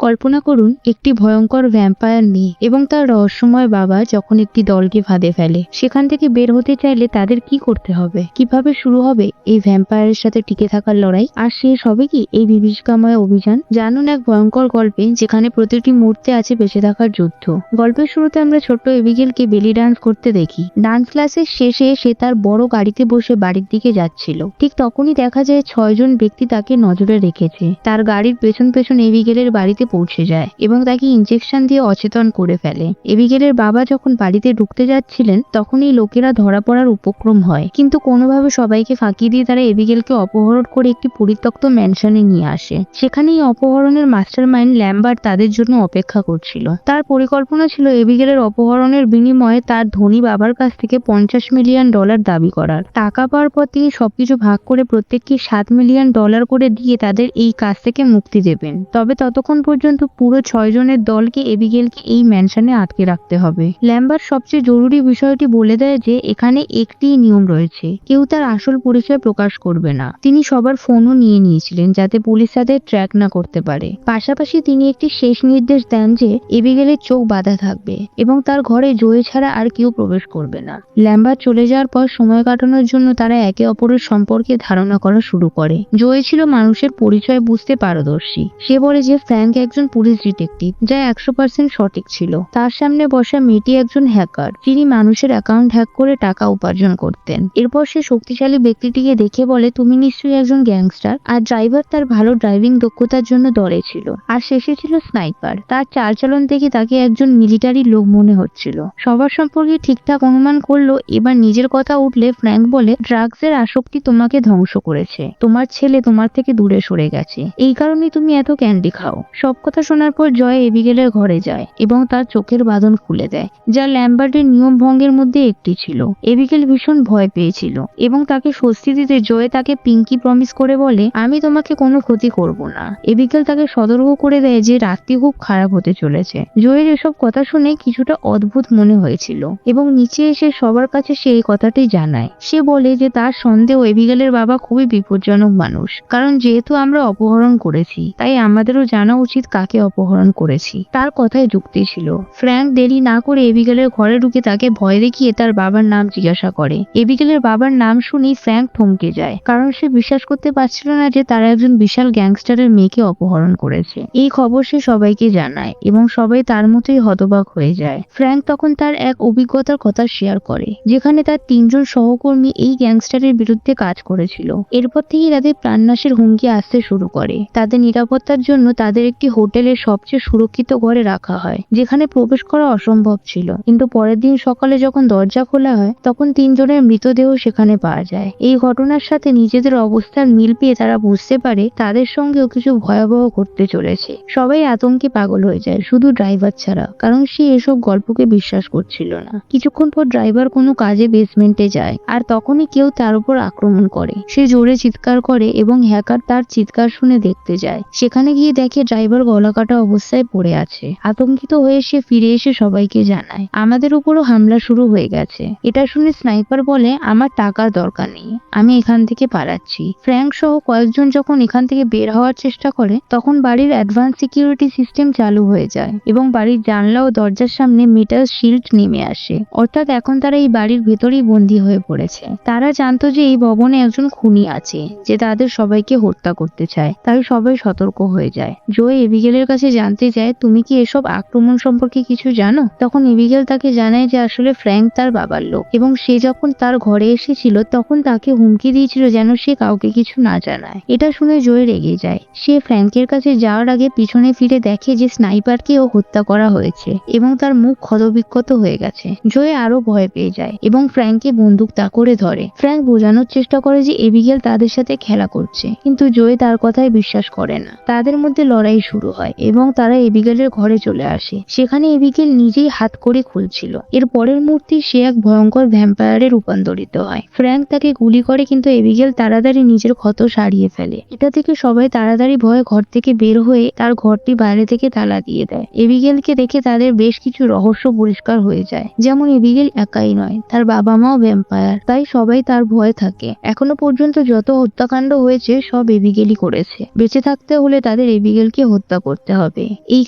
কল্পনা করুন একটি ভয়ঙ্কর ভ্যাম্পায়ার মেয়ে এবং তার রহস্যময় বাবা যখন একটি দলকে ফাঁদে ফেলে। সেখান থেকে বের হতে চাইলে তাদের কি করতে হবে, কিভাবে শুরু হবে এই ভ্যাম্পায়ারের সাথে টিকে থাকার লড়াই, আর শেষ হবে কি এই বিভীষিকাময় অভিযান। জানুন এক ভয়ঙ্কর গল্পে যেখানে প্রতিটি মুহূর্তে আছে বেঁচে থাকার যুদ্ধ। গল্পের শুরুতে আমরা ছোট্ট এবিগেলকে বেলি ডান্স করতে দেখি। ডান্স ক্লাসের শেষে সে তার বড় গাড়িতে বসে বাড়ির দিকে যাচ্ছিল। ঠিক তখনই দেখা যায় 6 জন ব্যক্তি তাকে নজরে রেখেছে। তার গাড়ির পেছন পেছন এবিগেলের বাড়িতে পৌঁছে যায় এবং তাকে ইনজেকশন দিয়ে অচেতন করে ফেলে। এবিগেলের বাবা যখন বাড়িতে ঢুকতে যাচ্ছিলেন তখন এই লোকেরা ধরা পড়ার উপক্রম হয়, কিন্তু কোনোভাবে সবাইকে ফাঁকি দিয়ে তারা এবিগেলকে অপহরণ করে একটি পরিত্যক্ত ম্যানশনে নিয়ে আসে। সেখানে এই অপহরণের মাস্টারমাইন্ড ল্যাম্বার্ট তাদের জন্য অপেক্ষা করছিল। তার পরিকল্পনা ছিল এবিগেলের অপহরণের বিনিময়ে তার ধনী বাবার কাছ থেকে $50 মিলিয়ন দাবি করার। টাকা পাওয়ার পর তিনি সবকিছু ভাগ করে প্রত্যেককে $7 মিলিয়ন করে দিয়ে তাদের এই কাজ থেকে মুক্তি দেবেন। তবে ততক্ষণ পর্যন্ত পুরো 6 জনের দলকে এবিগেলকে এই ম্যানশনে আটকে রাখতে হবে। ল্যাম্বার্ট সবচেয়ে জরুরি বিষয়টি বলে দেয় যে এখানে একটি নিয়ম রয়েছে, কেউ তার আসল পরিচয় প্রকাশ করবে না। তিনি সবার ফোনও নিয়ে নিয়েছিলেন যাতে পুলিশ তাদের ট্র্যাক না করতে পারে। পাশাপাশি তিনি একটি শেষ নির্দেশ দেন যে এবিগেলের চোখ বাঁধা থাকবে এবং তার ঘরে জয়ে ছাড়া আর কেউ প্রবেশ করবে না। ল্যাম্বার্ট চলে যাওয়ার পর সময় কাটানোর জন্য তারা একে অপরের সম্পর্কে ধারণা করা শুরু করে। জয়ে ছিল মানুষের পরিচয় বুঝতে পারদর্শী। সে বলে যে ফ্র্যাঙ্ক একজন পুলিশ ডিটেকটিভ, যা 100% সঠিক ছিল। তার সামনে বসা মেয়েটি একজন হ্যাকার, যিনি মানুষের অ্যাকাউন্ট হ্যাক করে টাকা উপার্জন করতেন। এরপর সে শক্তিশালী ব্যক্তিটিকে দেখে বলে, তুমি নিশ্চয়ই একজন গ্যাংস্টার। আর ড্রাইভার তার ভালো ড্রাইভিং দক্ষতার জন্য দলে ছিল। আর শেষে ছিল স্নাইপার, তার চালচলন থেকে তাকে একজন মিলিটারি লোক মনে হচ্ছিল। সবার সম্পর্কে ঠিকঠাক অনুমান করলো। এবার নিজের কথা উঠলে ফ্র্যাঙ্ক বলে, ড্রাগসের আসক্তি তোমাকে ধ্বংস করেছে, তোমার ছেলে তোমার থেকে দূরে সরে গেছে, এই কারণেই তুমি এত ক্যান্ডি খাও। সব কথা শোনার পর জয় এবিগেলের ঘরে যায় এবং তার চোখের বাঁধন খুলে দেয়, যা ল্যাম্বার্টের নিয়ম ভঙ্গের মধ্যে একটি ছিল। এবিগেল ভীষণ ভয় পেয়েছিল এবং তাকে স্বস্তি দিতে জয় তাকে পিঙ্কি প্রমিস করে বলে, আমি তোমাকে কোনো ক্ষতি করব না। এবিগেল তাকে সতর্ক করে দেয় যে রাত্রি খুব খারাপ হতে চলেছে। জয়ের এসব কথা শুনে কিছুটা অদ্ভুত মনে হয়েছিল এবং নিচে এসে সবার কাছে সে এই কথাটি জানায়। সে বলে যে তার সন্দেহ এবিগেলের বাবা খুবই বিপজ্জনক মানুষ, কারণ যেহেতু আমরা অপহরণ করেছি তাই আমাদেরও জানা উচিত কাকে অপহরণ করেছি। তার কথায় যুক্তি ছিল। ফ্র্যাঙ্ক দেরি না করে এবিগেলের ঘরে ঢুকে তাকে ভয় দেখিয়ে তার বাবার নাম জিজ্ঞাসা করে। এবিগেলের বাবার নাম শুনেই ফ্র্যাঙ্ক থমকে যায়, কারণ সে বিশ্বাস করতে পারছিল না যে তারা একজন বিশাল গ্যাংস্টারের মেয়েকে অপহরণ করেছে। এই খবর সে সবাইকে জানায় এবং সবাই তার মতোই হতবাক হয়ে যায়। ফ্র্যাঙ্ক তখন তার এক অভিজ্ঞতার কথা শেয়ার করে, যেখানে তার 3 জন সহকর্মী এই গ্যাংস্টারের বিরুদ্ধে কাজ করেছিল। এরপর থেকেই তাদের প্রাণনাশের হুমকি আসতে শুরু করে। তাদের নিরাপত্তার জন্য তাদের একটি হোটেলের সবচেয়ে সুরক্ষিত ঘরে রাখা হয়, যেখানে প্রবেশ করা অসম্ভব ছিল। কিন্তু পরের দিন সকালে যখন দরজা খোলা হয় তখন 3 জনের মৃতদেহ সেখানে পাওয়া যায়। এই ঘটনার সাথে নিজেদের অবস্থার মিল পেয়ে তারা বুঝতে পারে তাদের সঙ্গেও কিছু ভয়াবহ ঘটতে চলেছে। সবাই আতঙ্কে পাগল হয়ে যায়, শুধু ড্রাইভার ছাড়া, কারণ সে এসব গল্পকে বিশ্বাস করছিল না। কিছুক্ষণ পর ড্রাইভার কোনো কাজে বেসমেন্টে যায় আর তখনই কেউ তার উপর আক্রমণ করে। সে জোরে চিৎকার করে এবং হ্যাকার তার চিৎকার শুনে দেখতে যায়। সেখানে গিয়ে দেখে ড্রাইভার গলাকাটা অবস্থায় পড়ে আছে। আতঙ্কিত হয়ে সে ফিরে এসে সবাইকে জানায়, আমাদের উপরও হামলা শুরু হয়ে গেছে। এটা শুনে স্নাইপার বলে, আমার টাকার দরকার নেই, আমি এখান থেকে পালাচ্ছি। ফ্র্যাঙ্ক সহ কয়েকজন যখন এখান থেকে বের হওয়ার চেষ্টা করে তখন বাড়ির অ্যাডভান্স সিকিউরিটি সিস্টেম চালু হয়ে যায় এবং বাড়ির জানলা ও দরজার সামনে মেটাল শিল্ড নেমে আসে। অর্থাৎ এখন তারা এই বাড়ির ভেতরেই বন্দী হয়ে পড়েছে। তারা জানতো যে এই ভবনে একজন খুনি আছে যে তাদের সবাইকে হত্যা করতে চায়, তাই সবাই সতর্ক হয়ে যায়। জয় এবিগেলের কাছে জানতে চায়, তুমি কি এসব আক্রমণ সম্পর্কে কিছু জানো? তখন এবিগেল তাকে জানায় যে আসলে ফ্র্যাঙ্ক তার বাবার লোক এবং সে যখন তার ঘরে এসেছিল তখন তাকে হুমকি দিয়েছিল যেন সে কাউকে কিছু না জানায়। এটা শুনে জয় রেগে যায়। সে ফ্র্যাঙ্কের কাছে যাওয়ার আগে পিছনে ফিরে দেখে যে স্নাইপারকেও হত্যা করা হয়েছে এবং তার মুখ ক্ষতবিক্ষত হয়ে গেছে। জয় আরো ভয় পেয়ে যায় এবং ফ্র্যাঙ্ককে বন্দুক তাক করে ধরে। ফ্র্যাঙ্ক বোঝানোর চেষ্টা করে যে এবিগেল তাদের সাথে খেলা করছে, কিন্তু জয় তার কথায় বিশ্বাস করে না। তাদের মধ্যে লড়াই শুরু হয় এবং তারা এবিগেলের ঘরে চলে আসে। সেখানে এবিগেল নিজেই হাত করে খুলছিল। এর পরের মুহূর্তে সে এক ভয়ঙ্কর ভ্যাম্পায়ারে রূপান্তরিত হয়। ফ্র্যাঙ্ক তাকে গুলি করে, কিন্তু এবিগেল তাড়াতাড়ি নিজের ক্ষত সারিয়ে ফেলে। এটা থেকে সবাই তাড়াতাড়ি ভয়ে ঘর থেকে বের হয়ে তার ঘরটি বাইরে থেকে তালা দিয়ে দেয়। এবিগেলকে দেখে তাদের বেশ কিছু রহস্য পরিষ্কার হয়ে যায়, যেমন এবিগেল একাই নয়, তার বাবা মাও ভ্যাম্পায়ার, তাই সবাই তার ভয়ে থাকে। এখনো পর্যন্ত যত হত্যাকাণ্ড হয়েছে সব এবিগেলই করেছে। বেঁচে থাকতে হলে তাদের এবিগেলকে হত্যা হত্যা করতে হবে। এই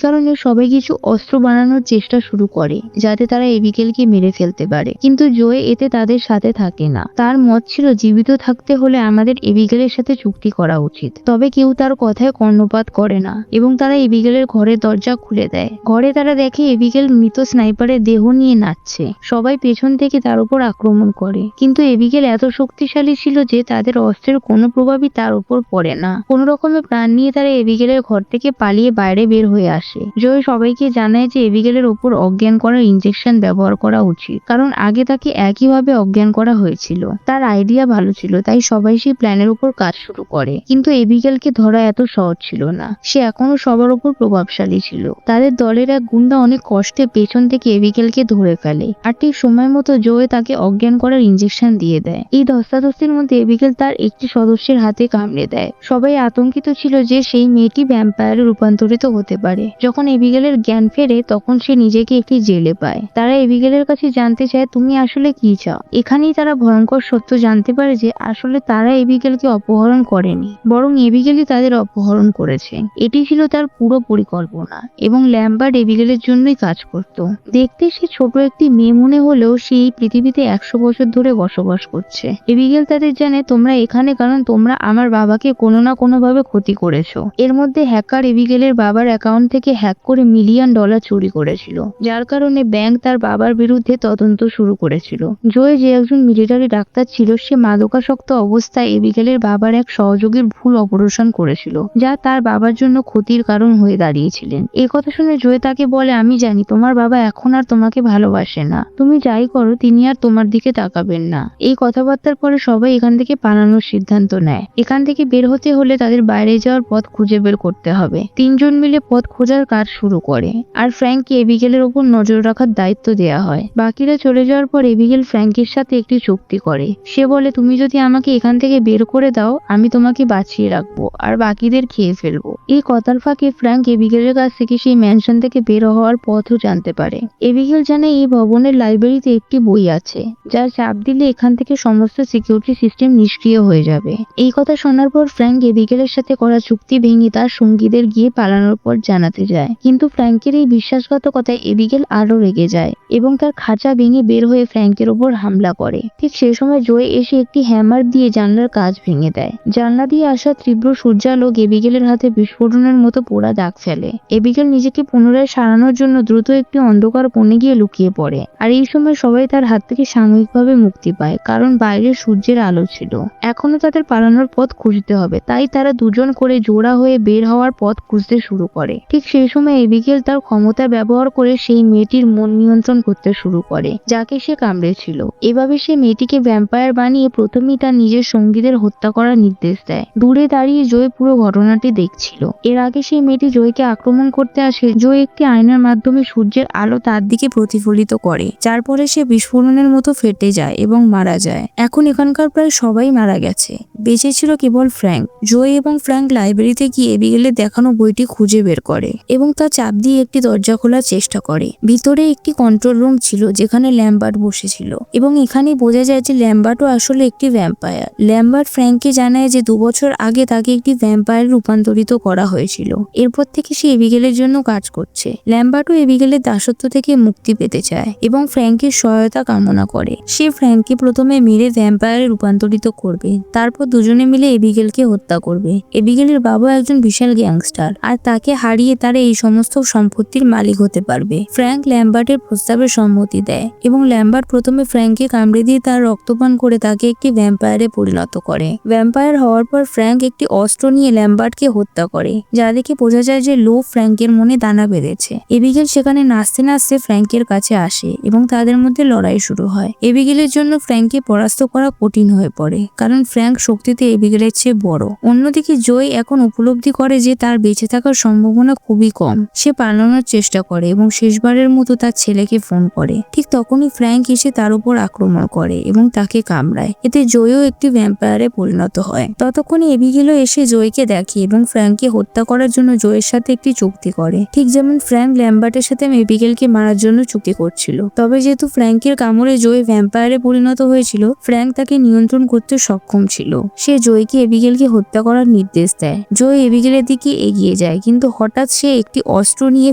কারণে সবাই কিছু অস্ত্র বানানোর চেষ্টা শুরু করে যাতে তারা এবিগেলকে মেরে ফেলতে পারে, কিন্তু জয় এতে তাদের সাথে থাকে না। তার মত ছিল জীবিত থাকতে হলে আমাদের এবিগেলের সাথে চুক্তি করা উচিত। তবে কেউ তার কথায় কর্ণপাত করে না এবং তারা এবিগেলের ঘরের দরজা খুলে দেয়। ঘরে তারা দেখে এবিগেল মৃত স্নাইপারের দেহ নিয়ে নাচছে। সবাই পেছন থেকে তার উপর আক্রমণ করে, কিন্তু এবিগেল এত শক্তিশালী ছিল যে তাদের অস্ত্রের কোনো প্রভাবই তার উপর পড়ে না। কোনো রকমে প্রাণ নিয়ে তারা এবিগেলের ঘর থেকে পালিয়ে বাইরে বের হয়ে আসে। জয় সবাইকে জানায় যে এবিগেলের উপর অজ্ঞান করার ইনজেকশন ব্যবহার করা উচিত, কারণ আগে তাকে একইভাবে অজ্ঞান করা হয়েছিল। তার আইডিয়া ভালো ছিল, তাই সবাই সেই প্ল্যানের উপর কাজ শুরু করে। কিন্তু এবিগেলকে ধরা এত সহজ ছিল না। সে এখনো সবার উপর প্রভাবশালী ছিল। তাদের দলের এক গুন্ডা অনেক কষ্টে পেছন থেকে এবিগেলকে ধরে ফেলে, আর ঠিক সময় মতো জয় তাকে অজ্ঞান করার ইনজেকশন দিয়ে দেয়। এই ধস্তাধস্তির মধ্যে এবিগেল তার একটি সদস্যের হাতে কামড়ে দেয়। সবাই আতঙ্কিত ছিল যে সেই মেয়েটি ভ্যাম্পায়ারে রূপান্তরিত হতে পারে। যখন এবিগেলের জ্ঞান ফেরে তখন সে নিজেকে একটি জেলে পায়। তারা এবিগেলের কাছে জানতে চায় তুমি আসলে কি চাও। এখানেই তারা ভয়ঙ্কর সত্য জানতে পারে যে আসলে তারা এবিগেলকে অপহরণ করেনি, বরং এবিগেলই তাদের অপহরণ করেছে। এটি ছিল তার পুরো পরিকল্পনা এবং ল্যাম্বার্ট এবিগেলের জন্যই কাজ করত। দেখতে সে ছোট একটি মেয়ে মনে হলেও সে এই পৃথিবীতে 100 বছর ধরে বসবাস করছে। এবিগেল তাদের জানে তোমরা এখানে কারণ তোমরা আমার বাবাকে কোনো না কোনো ভাবে ক্ষতি করেছো। এর মধ্যে হ্যাকার এবিগেলের বাবার অ্যাকাউন্ট থেকে হ্যাক করে $1 মিলিয়ন চুরি করেছিল, যার কারণে ব্যাংক তার বাবার বিরুদ্ধে তদন্ত শুরু করেছিল। জয় যে একজন মিলিটারি ডাক্তার ছিল, সে মাদকাসক্ত অবস্থায় এবিগেলের বাবার এক সহযোগীর ভুল অপারেশন করেছিল, যা তার বাবার জন্য ক্ষতির কারণ হয়ে দাঁড়িয়েছিলেন। এই কথা শুনে জয় তাকে বলে আমি জানি তোমার বাবা এখন আর তোমাকে ভালোবাসে না, তুমি যাই করো তিনি আর তোমার দিকে তাকাবেন না। এই কথাবার্তার পরে সবাই এখান থেকে পালানোর সিদ্ধান্ত নেয়। এখান থেকে বের হতে হলে তাদের বাইরে যাওয়ার পথ খুঁজে বের করতে হবে। তিনজন মিলে পথ খোঁজার কাজ শুরু করে, আর ফ্র্যাঙ্ককে এবিগেলের উপর নজর রাখার দায়িত্ব দেয়া হয়। বাকিরা চলে যাওয়ার পর এবিগেল ফ্র্যাঙ্কের সাথে একটি চুক্তি করে। সে বলে তুমি যদি আমাকে এখান থেকে বের করে দাও আমি তোমাকে বাঁচিয়ে রাখবো আর বাকিদের খেয়ে ফেলবো। এই কথার ফাঁকে ফ্র্যাঙ্ক এবিগেলের কাছ থেকে সেই ম্যানশন থেকে বের হওয়ার পথও জানতে পারে। এবিগেল জানে এই ভবনের লাইব্রেরিতে একটি বই আছে যার চাপ দিলে এখান থেকে সমস্ত সিকিউরিটি সিস্টেম নিষ্ক্রিয় হয়ে যাবে। এই কথা শোনার পর ফ্র্যাঙ্ক এবিগেলের সাথে করা চুক্তি ভেঙে তার সঙ্গীদের গিয়ে পালানোর পর জানাতে যায়, কিন্তু ফ্র্যাঙ্কের এই বিশ্বাসঘাতকতায় এবিগেল আরো রেগে যায় এবং তার খাঁচা ভেঙে বের হয়ে ফ্র্যাঙ্কের ওপর হামলা করে। ঠিক সেই সময় জয় এসে একটি হ্যামার দিয়ে জানলার কাঁচ ভেঙে দেয়। জানলা দিয়ে আসা তীব্র সূর্যালোক এবিগেলের হাতে বিস্ফোরণের মতো পোড়া দাগ ফেলে। এবিগেল নিজেকে পুনরায় সারানোর জন্য দ্রুত একটি অন্ধকার কোণে গিয়ে লুকিয়ে পড়ে, আর এই সময় সবাই তার হাত থেকে সাময়িকভাবে মুক্তি পায় কারণ বাইরে সূর্যের আলো ছিল। এখনো তাদের পালানোর পথ খুঁজতে হবে, তাই তারা দুজন করে জোড়া হয়ে বের হওয়ার পথ খুঁজতে শুরু করে। ঠিক সেই সময় এবিগেল তার ক্ষমতা ব্যবহার করে সেই মেয়েটির মন নিয়ন্ত্রণ করতে শুরু করে যাকে সে কামড়েছিল। এভাবে সে মেয়েটিকে ভ্যাম্পায়ার বানিয়ে প্রথমেই তার নিজের সঙ্গীদের হত্যা করার নির্দেশ দেয়। দূরে দাঁড়িয়ে জয় পুরো ঘটনাটি দেখছিল। এর আগে সেই মেয়েটি জয়কে আক্রমণ করতে আসে। জয় একটি আয়নার মাধ্যমে সূর্যের আলো তার দিকে প্রতিফলিত করে, যার পরে সে বিস্ফোরণের মতো ফেটে যায় এবং মারা যায়। এখন এখানকার প্রায় সবাই মারা গেছে, বেঁচে ছিল কেবল ফ্র্যাঙ্ক। জয় এবং ফ্র্যাঙ্ক লাইব্রেরিতে গিয়ে এবিগেলের দেখানো বইটি খুঁজে বের করে এবং তা চাপ দিয়ে একটি দরজা খোলার চেষ্টা করে। ভিতরে একটি কন্ট্রোল রুম ছিল যেখানে ল্যাম্বার্ট বসেছিল এবং এখানেই বোঝা যায় যে ল্যাম্বার্টও আসলে একটি ভ্যাম্পায়ার। ল্যাম্বার্ট ফ্র্যাঙ্ককে জানায় যে 2 বছর আগে তাকে একটি ভ্যাম্পায়ারে রূপান্তরিত করা হয়েছিল। এরপর থেকে সে এবিগেলের জন্য কাজ করছে। ল্যাম্বার্টও এবিগেলের দাসত্ব থেকে মুক্তি পেতে চায় এবং ফ্র্যাঙ্কের সহায়তা কামনা করে। সে ফ্র্যাঙ্ককে প্রথমে মেরে ভ্যাম্পায়ারে রূপান্তরিত করবে, তারপর দুজনে মিলে এবিগেলকে হত্যা করবে। এবিগেলের বাবা একজন বিশাল গ্যাংস্টার, আর তাকে হারিয়ে তারা এই সমস্ত সম্পত্তির মালিক হতে পারবে। ফ্র্যাঙ্ক ল্যাম্বার্টের প্রস্তাবে সম্মতি দেয় এবং ল্যাম্বার্ট প্রথমে ফ্র্যাঙ্ককে কামড়ে দিয়ে তার রক্তপান করে তাকে একটি ভ্যাম্পায়ারে পরিণত করে। ভ্যাম্পায়ার হওয়ার পর ফ্র্যাঙ্ক একটি অস্ত্র নিয়ে ল্যাম্বার্টকে হত্যা করে, যা দেখে বোঝা যায় যে লোভ ফ্র্যাঙ্কের মনে দানা বেঁধেছে। এবিগেল সেখানে নাচতে নাচতে ফ্র্যাঙ্কের কাছে আসে এবং তাদের মধ্যে লড়াই শুরু হয়। এবিগেলের জন্য ফ্র্যাঙ্ককে পরাস্ত করা কঠিন হয়ে পড়ে কারণ ফ্র্যাঙ্ক শক্তিতে এবিগেলের চেয়ে বড়। অন্যদিকে জয় এখন উপলব্ধি করে যে তার বেঁচে থাকার সম্ভাবনা খুবই কম। সে পালানোর চেষ্টা করে এবং শেষবারের মতো তার ছেলেকে ফোন করে। ঠিক তখনই ফ্র্যাঙ্ক এসে তার উপর আক্রমণ করে এবং তাকে কামড়ায়। এতে জয়ও একটি ভ্যাম্পায়ারে পরিণত হয়। ততক্ষণে এবিগেলও এসে জয়কে দেখে এবং ফ্র্যাঙ্ককে হত্যা করার জন্য জয়ের সাথে একটি চুক্তি করে, ঠিক যেমন ফ্র্যাঙ্ক ল্যাম্বার্টের সাথে এবিগেলকে মারার জন্য চুক্তি করছিল। তবে যেহেতু ফ্র্যাঙ্কের কামড়ে জয় ভ্যাম্পায়ারে পরিণত হয়েছিল, ফ্র্যাঙ্ক তাকে নিয়ন্ত্রণ করতে সক্ষম ছিল। সে জয়কে এবিগেলকে হত্যা করার নির্দেশ দেয়। জয় এবিগেলের দিকে এগিয়ে যায়, কিন্তু হঠাৎ সে একটি অস্ত্র নিয়ে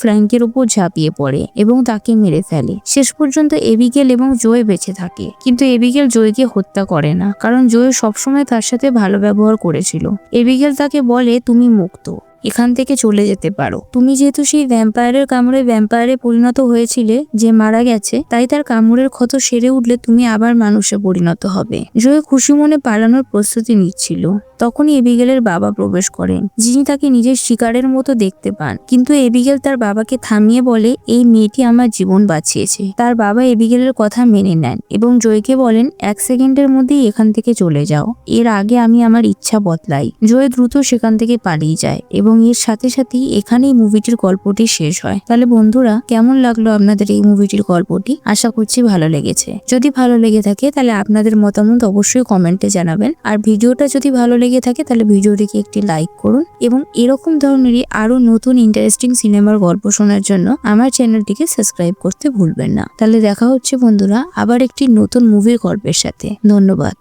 ফ্র্যাঙ্কের উপর ঝাঁপিয়ে পড়ে এবং তাকে মেরে ফেলে। শেষ পর্যন্ত এবিগেল এবং জয় বেঁচে থাকে, কিন্তু এবিগেল জয়কে হত্যা করে না, কারণ জয় সবসময় তার সাথে ভালো ব্যবহার করেছিল। এবিগেল তাকে বলে, তুমি মুক্ত, এখান থেকে চলে যেতে পারো। তুমি যেহেতু সেই ভ্যাম্পায়ারের কামড়ে ভ্যাম্পায়ারে পরিণত হয়েছিলে যে মারা গেছে, তাই তার কামড়ের ক্ষত সেরে উঠলে তুমি আবার মানুষে পরিণত হবে। জয় খুশি মনে পালানোর প্রস্তুতি নিচ্ছিল, তখনই এবিগেলের বাবা প্রবেশ করেন, যিনি তাকে নিজের শিকারের মতো দেখতে পান। কিন্তু এবিগেল তার বাবাকে থামিয়ে বলে, এই মেয়েটি আমার জীবন বাঁচিয়েছে। তার বাবা এবিগেলের কথা মেনে নেন এবং জয়কে বলেন, 1 সেকেন্ডের মধ্যেই এখান থেকে চলে যাও, এর আগে আমি আমার ইচ্ছা বদলাই। জয় দ্রুত সেখান থেকে পালিয়ে যায় এবং এর সাথে সাথেই এখানেই মুভিটির গল্পটি শেষ হয়। তাহলে বন্ধুরা, কেমন লাগলো আপনাদের এই মুভিটির গল্পটি? আশা করছি ভালো লেগেছে। যদি ভালো লেগে থাকে তাহলে আপনাদের মতামত অবশ্যই কমেন্টে জানাবেন। আর ভিডিওটা যদি ভালো লেগে থাকে তাহলে ভিডিওটিকে একটি লাইক করুন এবং এরকম ধরনেরই আরো নতুন ইন্টারেস্টিং সিনেমার গল্প শোনার জন্য আমার চ্যানেলটিকে সাবস্ক্রাইব করতে ভুলবেন না। তাহলে দেখা হচ্ছে বন্ধুরা আবার একটি নতুন মুভির গল্পের সাথে। ধন্যবাদ।